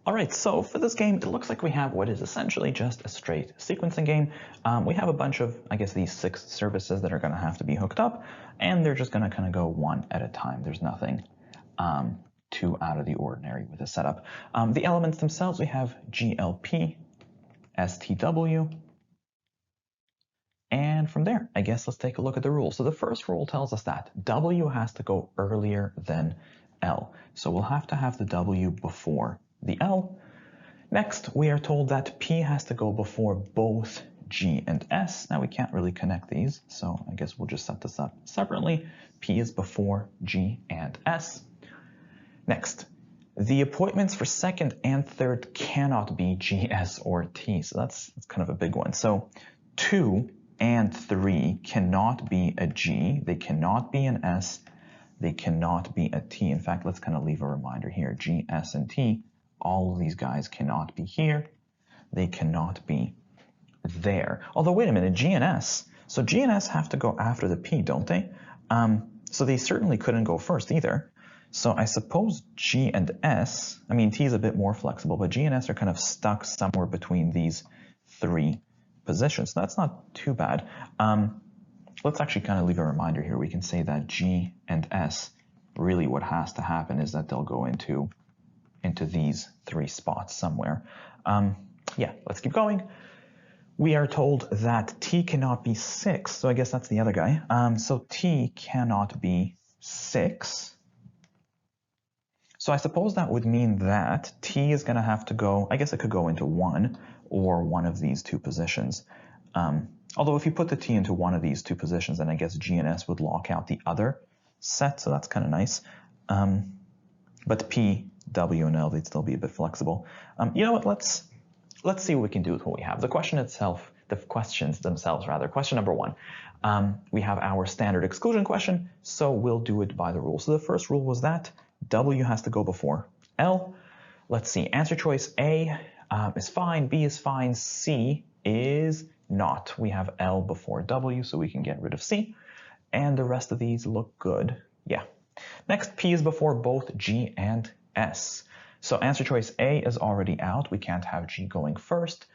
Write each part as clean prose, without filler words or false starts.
All right, so for this game, it looks like we have what is essentially just a straight sequencing game. We have a bunch of, I guess, these 6 services that are going to have to be hooked up, and they're just going to kind of go one at a time. There's nothing too out of the ordinary with the setup. The elements themselves, we have GLP, STW, and from there, I guess let's take a look at the rules. So the first rule tells us that W has to go earlier than L. So we'll have to have the W before the L. Next, we are told that P has to go before both G and S. Now we can't really connect these, so I guess we'll just set this up separately. P is before G and S. Next, the appointments for second and third cannot be G, S, or T. So that's kind of a big one. So 2 and 3 cannot be a G. They cannot be an S. They cannot be a T. In fact, let's kind of leave a reminder here. G, S, and T. All of these guys cannot be here. They cannot be there. Although, wait a minute, G and S. So G and S have to go after the P, don't they? So they certainly couldn't go first either. So I suppose G and S, I mean, T is a bit more flexible, but G and S are kind of stuck somewhere between these 3 positions. That's not too bad. Let's actually kind of leave a reminder here. We can say that G and S, really what has to happen is that they'll go into these 3 spots somewhere. Yeah, let's keep going. We are told that T cannot be 6, so I guess that's the other guy. So T cannot be 6. So I suppose that would mean that T is going to have to go, I guess it could go into 1 or one of these 2 positions. Although if you put the T into one of these 2 positions, then I guess G and S would lock out the other set, so that's kind of nice. But P, W, and L, they'd still be a bit flexible. You know what, let's see what we can do with what we have. The question itself, the questions themselves rather. Question number 1. We have our standard exclusion question, so we'll do it by the rule. So the first rule was that W has to go before L. Let's see, answer choice A is fine, B is fine, C is not. We have L before W, so we can get rid of C. And the rest of these look good. Yeah. Next, P is before both G and S. So answer choice A is already out. We can't have G going first.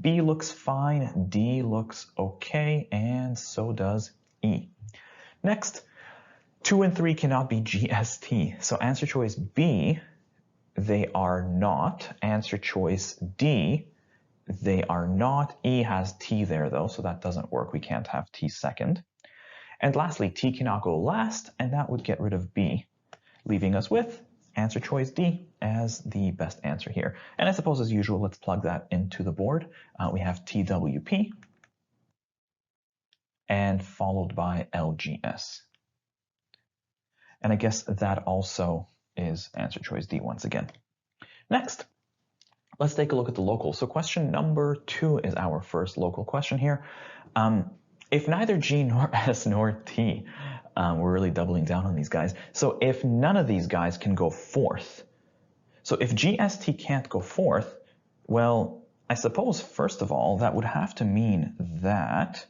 B looks fine, D looks okay, and so does E. Next, 2 and 3 cannot be G, S, T. So answer choice B, they are not. Answer choice D, they are not. E has T there though, so that doesn't work. We can't have T second. And lastly, T cannot go last, and that would get rid of B, leaving us with answer choice D as the best answer here. And I suppose as usual, let's plug that into the board. We have TWP and followed by LGS. And I guess that also is answer choice D once again. Next, let's take a look at the locals. So question number 2 is our first local question here. If neither G nor S nor T, we're really doubling down on these guys. So if none of these guys can go fourth, so if G, S, T can't go fourth, well, I suppose first of all, that would have to mean that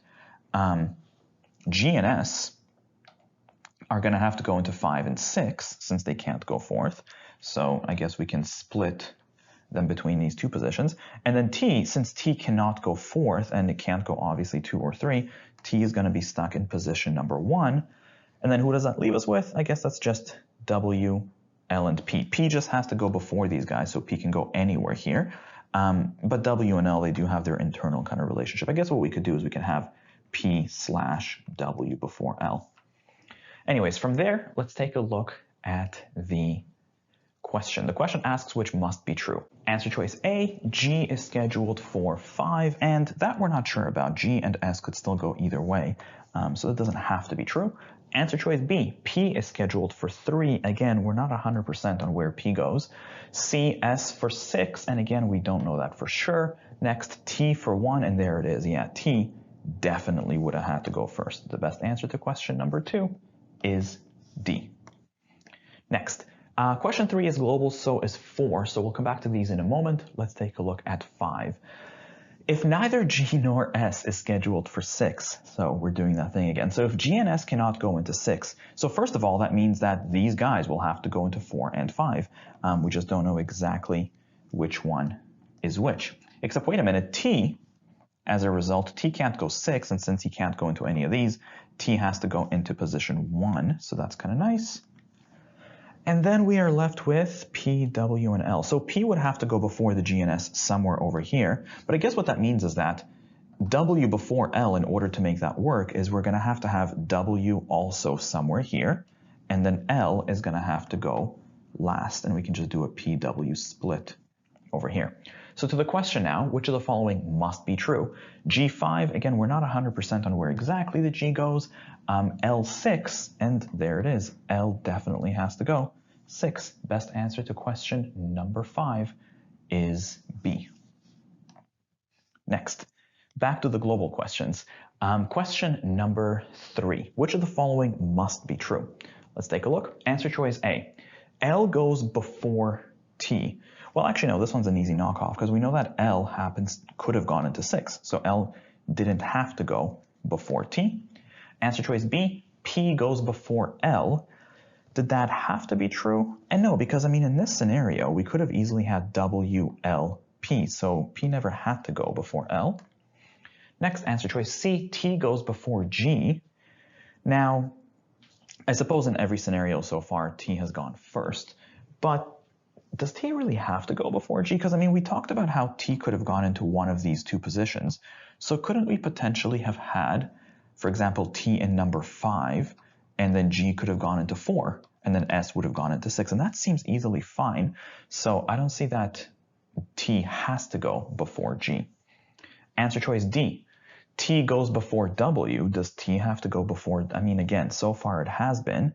G and S are going to have to go into 5 and 6 since they can't go fourth. So I guess we can split them between these 2 positions. And then T, since T cannot go fourth and it can't go obviously 2 or 3, T is going to be stuck in position number 1. And then who does that leave us with? I guess that's just W, L, and P. P just has to go before these guys, so P can go anywhere here. But W and L, they do have their internal kind of relationship. I guess what we could do is we can have P/W before L. Anyways, from there, let's take a look at the question. The question asks which must be true. Answer choice A, G is scheduled for 5, and that we're not sure about. G and S could still go either way, so it doesn't have to be true. Answer choice B, P is scheduled for 3. Again, we're not 100% on where P goes. C, S for 6, and again, we don't know that for sure. Next, T for 1, and there it is. Yeah, T definitely would have had to go first. The best answer to question number 2 is D. Next, question 3 is global, so is 4. So we'll come back to these in a moment. Let's take a look at 5. If neither G nor S is scheduled for 6, so we're doing that thing again. So if G and S cannot go into 6, so first of all, that means that these guys will have to go into 4 and 5. We just don't know exactly which one is which. Except, wait a minute, T, as a result, T can't go 6, and since he can't go into any of these, T has to go into position 1, so that's kind of nice. And then we are left with P, W, and L. So P would have to go before the G and S somewhere over here, but I guess what that means is that W before L, in order to make that work, is we're going to have W also somewhere here, and then L is going to have to go last, and we can just do a PW split over here. So to the question now, which of the following must be true? G5, again, we're not 100% on where exactly the G goes. L6, and there it is. L definitely has to go. 6, best answer to question number 5 is B. Next, back to the global questions. Question number 3, which of the following must be true? Let's take a look. Answer choice A. L goes before T. Well, actually, no, this one's an easy knockoff because we know that L could have gone into 6. So L didn't have to go before T. Answer choice B, P goes before L. Did that have to be true? And no, because I mean, in this scenario, we could have easily had W, L, P. So P never had to go before L. Next, answer choice C, T goes before G. Now, I suppose in every scenario so far, T has gone first, but does T really have to go before G? Because I mean, we talked about how T could have gone into one of these two positions. So couldn't we potentially have had, for example, T in number 5, and then G could have gone into 4, and then S would have gone into 6, and that seems easily fine. So I don't see that T has to go before G. Answer choice D. T goes before W. Does T have to go before? I mean, again, so far it has been,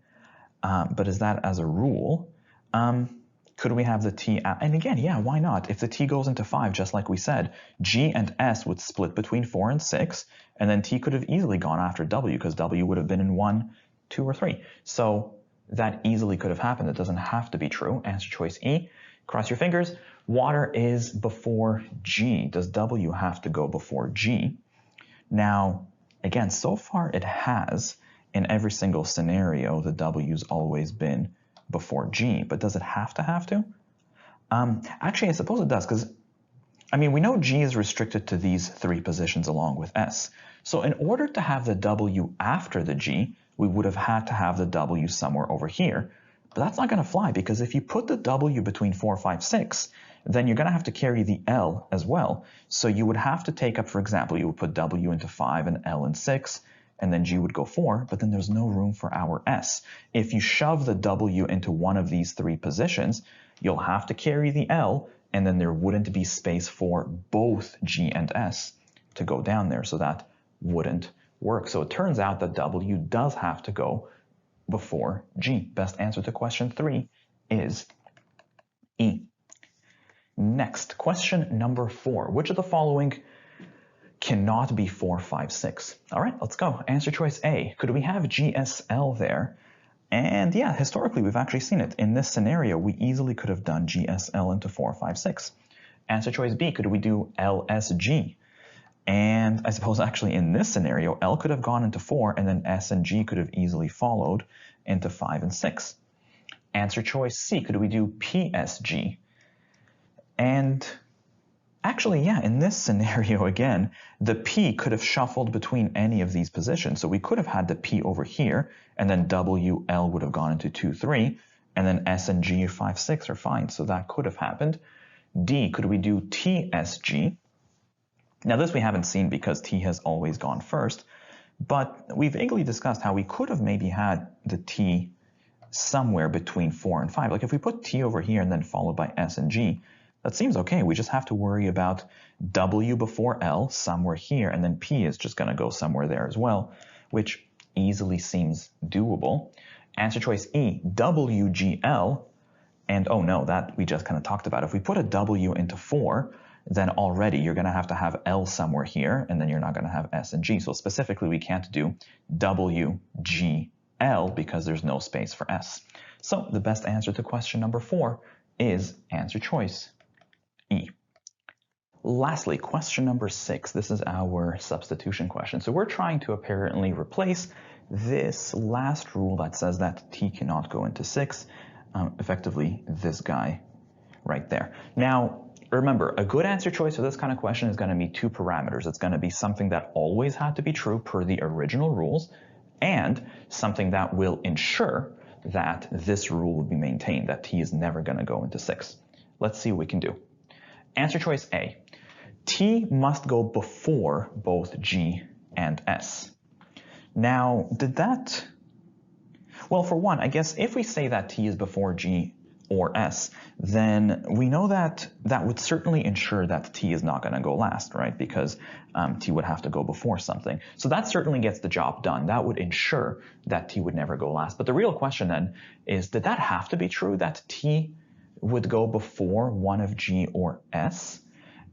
but is that as a rule? Could we have the T, and again, yeah, why not? If the T goes into 5, just like we said, G and S would split between 4 and 6, and then T could have easily gone after W because W would have been in 1, 2, or 3. So that easily could have happened. It doesn't have to be true. Answer choice E. Cross your fingers. Water is before G. Does W have to go before G? Now, again, so far it has. In every single scenario, the W's always been before G, but does it have to? Actually, I suppose it does, because, I mean, we know G is restricted to these 3 positions along with S. So in order to have the W after the G, we would have had to have the W somewhere over here. But that's not going to fly, because if you put the W between 4, 5, 6, then you're going to have to carry the L as well. So you would have to take up, for example, you would put W into 5 and L in 6, and then G would go 4, but then there's no room for our S. If you shove the W into one of these 3 positions, you'll have to carry the L, and then there wouldn't be space for both G and S to go down there, so that wouldn't work. So it turns out that W does have to go before G. Best answer to question 3 is E. Next, question number 4. Which of the following cannot be 4, 5, 6? All right, let's go. Answer choice A. Could we have GSL there? And yeah, historically, we've actually seen it. In this scenario, we easily could have done GSL into 4, 5, 6. Answer choice B. Could we do LSG? And I suppose actually in this scenario, L could have gone into 4, and then S and G could have easily followed into 5 and 6. Answer choice C. Could we do PSG? And actually, yeah, in this scenario, again, the P could have shuffled between any of these positions. So we could have had the P over here, and then WL would have gone into 2, 3, and then S and G 5, 6 are fine. So that could have happened. D, could we do TSG? Now this we haven't seen because T has always gone first, but we vaguely discussed how we could have maybe had the T somewhere between 4 and 5. Like if we put T over here and then followed by S and G, that seems okay. We just have to worry about W before L somewhere here, and then P is just going to go somewhere there as well, which easily seems doable. Answer choice E, WGL, and oh no, that we just kind of talked about. If we put a W into 4, then already you're going to have L somewhere here, and then you're not going to have S and G. So specifically, we can't do WGL because there's no space for S. So the best answer to question number 4 is answer choice E. Lastly, question number 6. This is our substitution question. So we're trying to apparently replace this last rule that says that T cannot go into 6, effectively this guy right there. Now, remember, a good answer choice for this kind of question is going to be two parameters. It's going to be something that always had to be true per the original rules, and something that will ensure that this rule will be maintained, that t is never going to go into 6. Let's see what we can do. Answer choice A. T must go before both G and S. Now, well, for one, I guess if we say that T is before G or S, then we know that that would certainly ensure that T is not going to go last, right? Because T would have to go before something. So that certainly gets the job done. That would ensure that T would never go last. But the real question then is, did that have to be true, that T would go before one of G or S?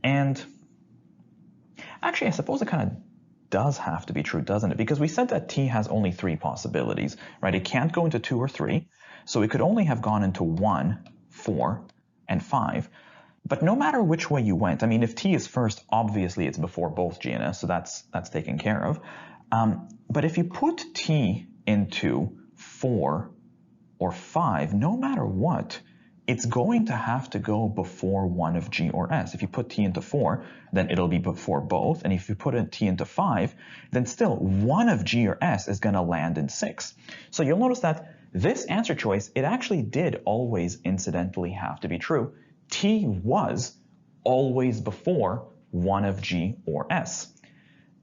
And actually, I suppose it kind of does have to be true, doesn't it? Because we said that T has only 3 possibilities, right? It can't go into 2 or 3. So it could only have gone into 1, 4, and 5. But no matter which way you went, I mean, if T is first, obviously it's before both G and S, so that's taken care of. But if you put T into 4 or 5, no matter what, it's going to have to go before one of G or S. If you put T into 4, then it'll be before both. And if you put T into 5, then still one of G or S is going to land in 6. So you'll notice that this answer choice, it actually did always incidentally have to be true. T was always before one of G or S.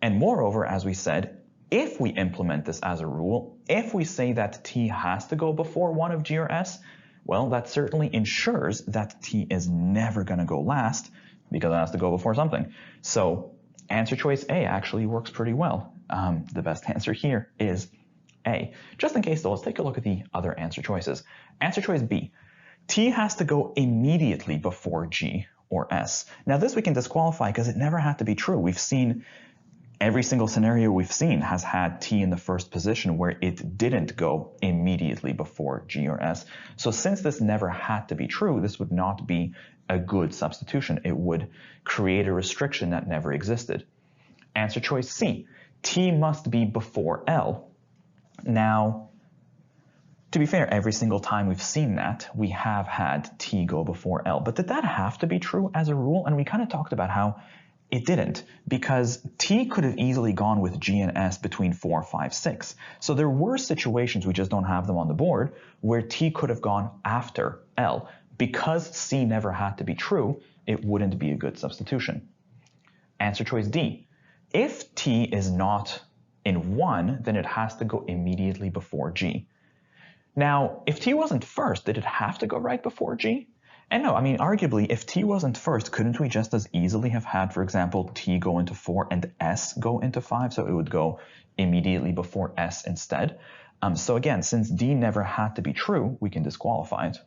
And moreover, as we said, if we implement this as a rule, if we say that T has to go before one of G or S, well, that certainly ensures that T is never going to go last because it has to go before something. So answer choice A actually works pretty well. The best answer here is A. Just in case though, let's take a look at the other answer choices. Answer choice B. T has to go immediately before G or S. Now this we can disqualify because it never had to be true. We've seen every single scenario we've seen has had T in the first position where it didn't go immediately before G or S. So since this never had to be true, this would not be a good substitution. It would create a restriction that never existed. Answer choice C. T must be before L. Now, to be fair, every single time we've seen that, we have had T go before L. But did that have to be true as a rule? And we kind of talked about how it didn't, because T could have easily gone with G and S between 4, 5, 6. So there were situations, we just don't have them on the board, where T could have gone after L. Because C never had to be true, it wouldn't be a good substitution. Answer choice D. If T is not in 1, then it has to go immediately before G. Now, if T wasn't first, did it have to go right before G? And no, I mean, arguably, if T wasn't first, couldn't we just as easily have had, for example, T go into 4 and S go into 5? So it would go immediately before S instead. So again, since D never had to be true, we can disqualify it.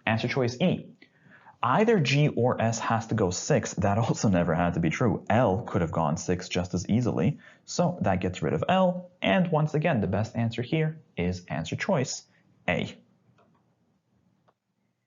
Answer choice E. Either G or S has to go 6. That also never had to be true. L could have gone 6 just as easily. So that gets rid of L. And once again, the best answer here is answer choice A.